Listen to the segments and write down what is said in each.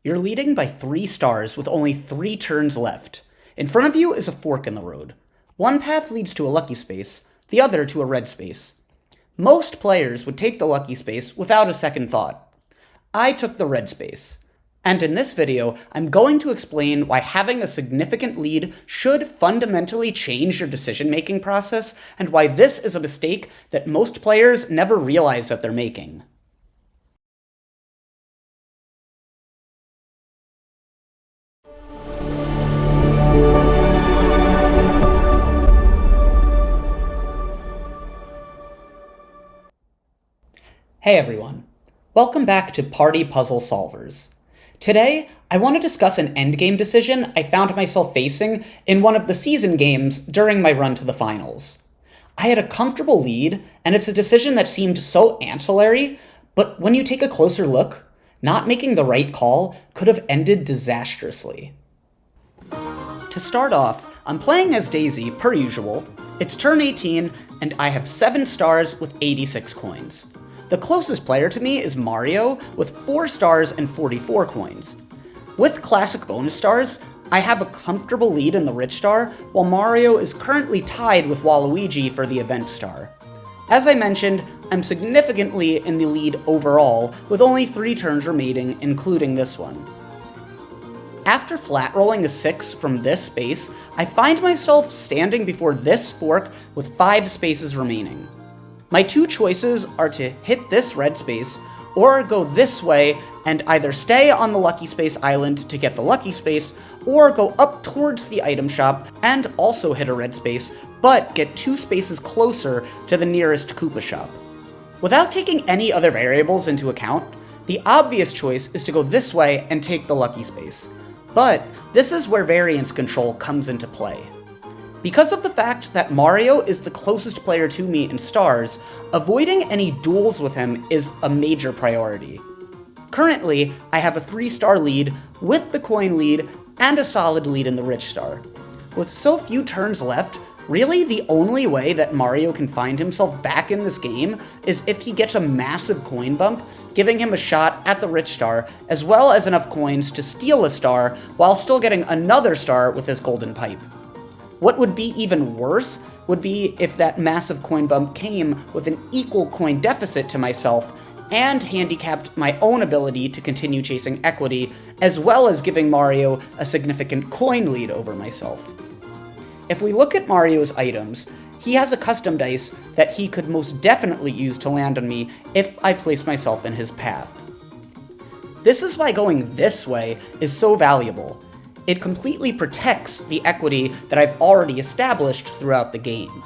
You're leading by 3 stars with only 3 turns left. In front of you is a fork in the road. One path leads to a lucky space, the other to a red space. Most players would take the lucky space without a second thought. I took the red space. And in this video, I'm going to explain why having a significant lead should fundamentally change your decision-making process, and why this is a mistake that most players never realize that they're making. Hey everyone, welcome back to Party Puzzle Solvers. Today, I want to discuss an endgame decision I found myself facing in one of the season games during my run to the finals. I had a comfortable lead, and it's a decision that seemed so ancillary, but when you take a closer look, not making the right call could have ended disastrously. To start off, I'm playing as Daisy, per usual. It's turn 18, and I have 7 stars with 86 coins. The closest player to me is Mario, with 4 stars and 44 coins. With classic bonus stars, I have a comfortable lead in the rich star, while Mario is currently tied with Waluigi for the event star. As I mentioned, I'm significantly in the lead overall, with only 3 turns remaining, including this one. After flat rolling a 6 from this space, I find myself standing before this fork with 5 spaces remaining. My 2 choices are to hit this red space, or go this way and either stay on the lucky space island to get the lucky space, or go up towards the item shop and also hit a red space, but get 2 spaces closer to the nearest Koopa shop. Without taking any other variables into account, the obvious choice is to go this way and take the lucky space. But this is where Variance Control comes into play. Because of the fact that Mario is the closest player to me in stars, avoiding any duels with him is a major priority. Currently, I have a 3-star lead with the coin lead and a solid lead in the rich star. With so few turns left, really the only way that Mario can find himself back in this game is if he gets a massive coin bump, giving him a shot at the rich star, as well as enough coins to steal a star while still getting another star with his golden pipe. What would be even worse would be if that massive coin bump came with an equal coin deficit to myself and handicapped my own ability to continue chasing equity, as well as giving Mario a significant coin lead over myself. If we look at Mario's items, he has a custom dice that he could most definitely use to land on me if I place myself in his path. This is why going this way is so valuable. It completely protects the equity that I've already established throughout the game.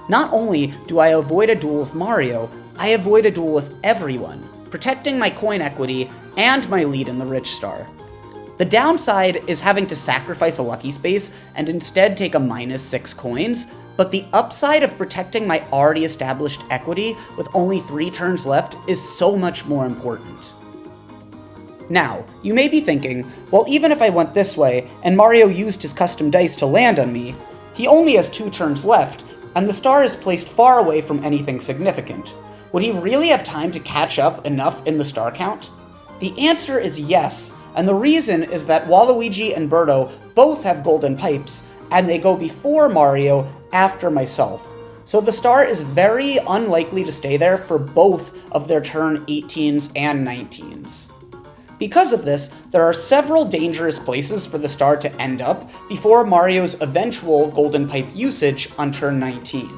Not only do I avoid a duel with Mario, I avoid a duel with everyone, protecting my coin equity and my lead in the rich star. The downside is having to sacrifice a lucky space and instead take a -6 coins, but the upside of protecting my already established equity with only 3 turns left is so much more important. Now, you may be thinking, well, even if I went this way, and Mario used his custom dice to land on me, he only has 2 turns left, and the star is placed far away from anything significant. Would he really have time to catch up enough in the star count? The answer is yes, and the reason is that Waluigi and Birdo both have golden pipes, and they go before Mario after myself. So the star is very unlikely to stay there for both of their turn 18s and 19s. Because of this, there are several dangerous places for the star to end up before Mario's eventual golden pipe usage on turn 19.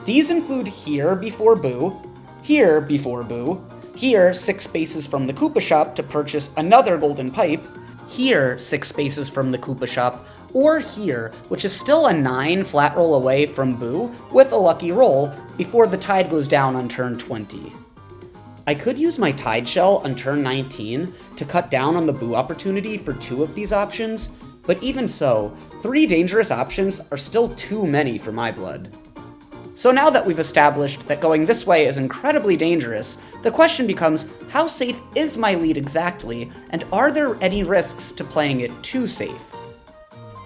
These include here before Boo, here before Boo, here 6 spaces from the Koopa shop to purchase another golden pipe, here 6 spaces from the Koopa shop, or here, which is still a 9 flat roll away from Boo with a lucky roll before the tide goes down on turn 20. I could use my Tide Shell on turn 19 to cut down on the Boo opportunity for 2 of these options, but even so, 3 dangerous options are still too many for my blood. So now that we've established that going this way is incredibly dangerous, the question becomes, how safe is my lead exactly, and are there any risks to playing it too safe?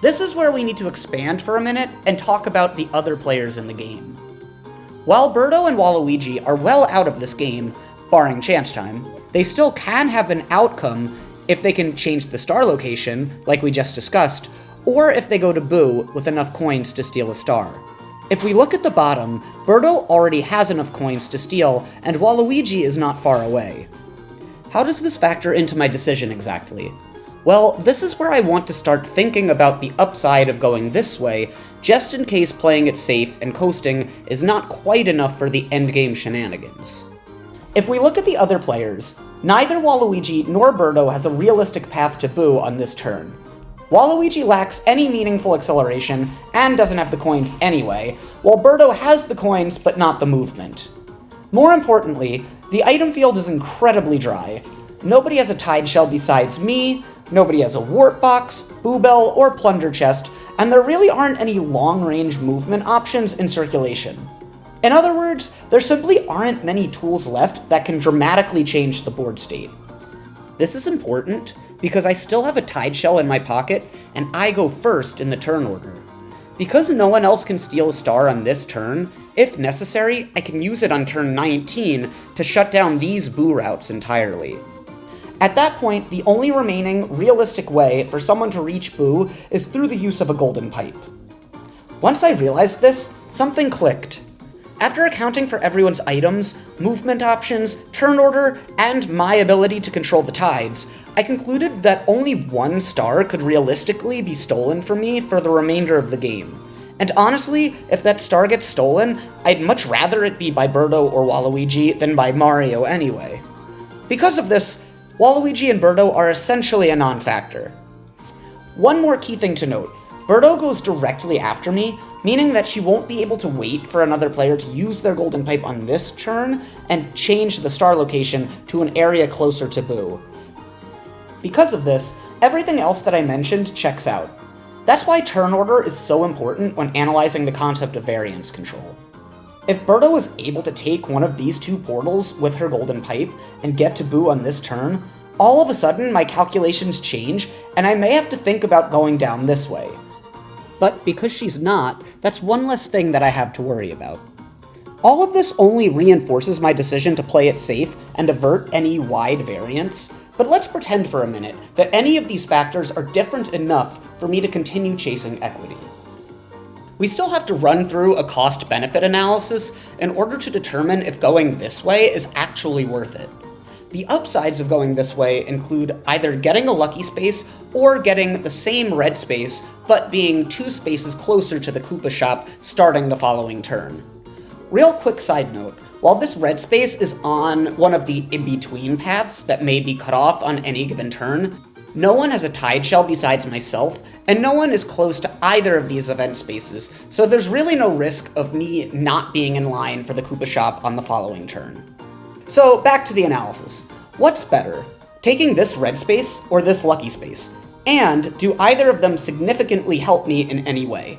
This is where we need to expand for a minute and talk about the other players in the game. While Birdo and Waluigi are well out of this game, barring chance time. They still can have an outcome if they can change the star location, like we just discussed, or if they go to Boo with enough coins to steal a star. If we look at the bottom, Birdo already has enough coins to steal, and Waluigi is not far away. How does this factor into my decision exactly? Well, this is where I want to start thinking about the upside of going this way, just in case playing it safe and coasting is not quite enough for the endgame shenanigans. If we look at the other players, neither Waluigi nor Birdo has a realistic path to Boo on this turn. Waluigi lacks any meaningful acceleration and doesn't have the coins anyway, while Birdo has the coins but not the movement. More importantly, the item field is incredibly dry. Nobody has a Tide Shell besides me, nobody has a Warp Box, Boo Bell, or Plunder Chest, and there really aren't any long-range movement options in circulation. In other words, there simply aren't many tools left that can dramatically change the board state. This is important because I still have a Tide Shell in my pocket, and I go first in the turn order. Because no one else can steal a star on this turn, if necessary, I can use it on turn 19 to shut down these Boo routes entirely. At that point, the only remaining realistic way for someone to reach Boo is through the use of a golden pipe. Once I realized this, something clicked. After accounting for everyone's items, movement options, turn order, and my ability to control the tides, I concluded that only one star could realistically be stolen from me for the remainder of the game. And honestly, if that star gets stolen, I'd much rather it be by Birdo or Waluigi than by Mario anyway. Because of this, Waluigi and Birdo are essentially a non-factor. One more key thing to note, Birdo goes directly after me, meaning that she won't be able to wait for another player to use their golden pipe on this turn and change the star location to an area closer to Boo. Because of this, everything else that I mentioned checks out. That's why turn order is so important when analyzing the concept of variance control. If Birdo was able to take one of these two portals with her golden pipe and get to Boo on this turn, all of a sudden my calculations change and I may have to think about going down this way. But because she's not, that's one less thing that I have to worry about. All of this only reinforces my decision to play it safe and avert any wide variance, but let's pretend for a minute that any of these factors are different enough for me to continue chasing equity. We still have to run through a cost-benefit analysis in order to determine if going this way is actually worth it. The upsides of going this way include either getting a lucky space or getting the same red space, but being 2 spaces closer to the Koopa shop starting the following turn. Real quick side note, while this red space is on one of the in-between paths that may be cut off on any given turn, no one has a Tide Shell besides myself, and no one is close to either of these event spaces, so there's really no risk of me not being in line for the Koopa shop on the following turn. So back to the analysis. What's better, taking this red space or this lucky space? And do either of them significantly help me in any way?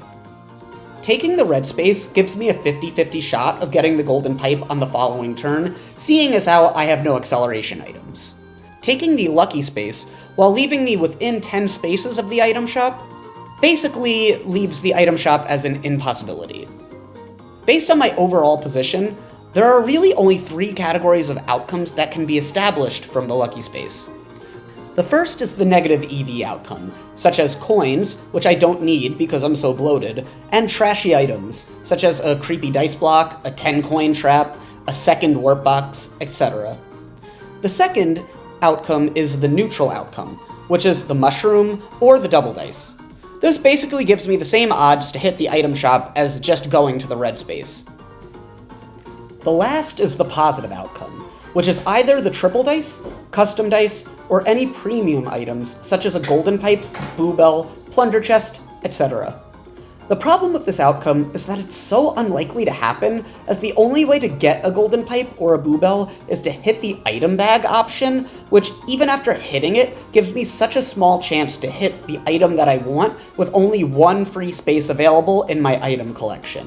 Taking the red space gives me a 50-50 shot of getting the golden pipe on the following turn, seeing as how I have no acceleration items. Taking the lucky space, while leaving me within 10 spaces of the item shop, basically leaves the item shop as an impossibility. Based on my overall position, there are really only 3 categories of outcomes that can be established from the lucky space. The first is the negative EV outcome, such as coins, which I don't need because I'm so bloated, and trashy items, such as a creepy dice block, a 10-coin trap, a second warp box, etc. The second outcome is the neutral outcome, which is the mushroom or the double dice. This basically gives me the same odds to hit the item shop as just going to the red space. The last is the positive outcome, which is either the triple dice, custom dice, or any premium items such as a golden pipe, Boo Bell, plunder chest, etc. The problem with this outcome is that it's so unlikely to happen, as the only way to get a golden pipe or a Boo Bell is to hit the item bag option, which even after hitting it, gives me such a small chance to hit the item that I want with only 1 free space available in my item collection.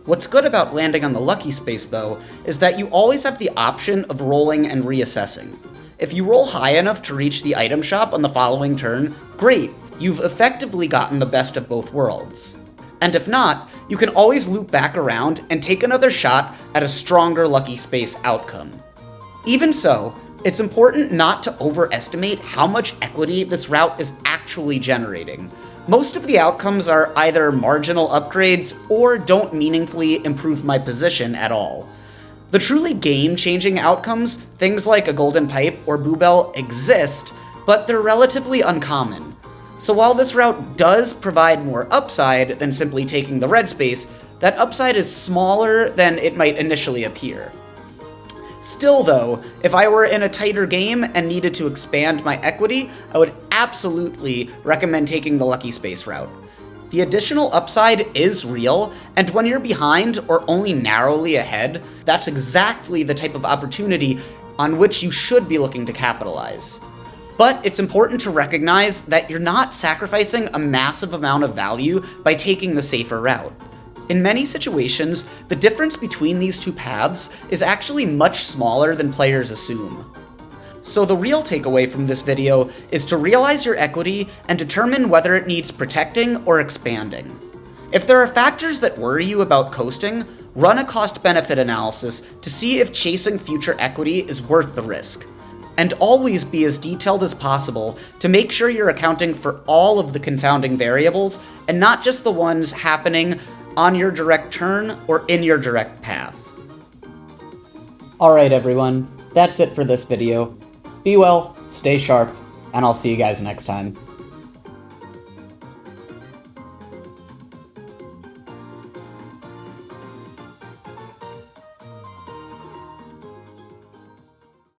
What's good about landing on the lucky space, though, is that you always have the option of rolling and reassessing. If you roll high enough to reach the item shop on the following turn, great, you've effectively gotten the best of both worlds. And if not, you can always loop back around and take another shot at a stronger lucky space outcome. Even so, it's important not to overestimate how much equity this route is actually generating. Most of the outcomes are either marginal upgrades or don't meaningfully improve my position at all. The truly game-changing outcomes, things like a golden pipe or Boo Bell, exist, but they're relatively uncommon. So while this route does provide more upside than simply taking the red space, that upside is smaller than it might initially appear. Still though, if I were in a tighter game and needed to expand my equity, I would absolutely recommend taking the lucky space route. The additional upside is real, and when you're behind or only narrowly ahead, that's exactly the type of opportunity on which you should be looking to capitalize. But it's important to recognize that you're not sacrificing a massive amount of value by taking the safer route. In many situations, the difference between these two paths is actually much smaller than players assume. So the real takeaway from this video is to realize your equity and determine whether it needs protecting or expanding. If there are factors that worry you about coasting, run a cost-benefit analysis to see if chasing future equity is worth the risk. And always be as detailed as possible to make sure you're accounting for all of the confounding variables and not just the ones happening on your direct turn or in your direct path. Alright everyone, that's it for this video. Be well, stay sharp, and I'll see you guys next time.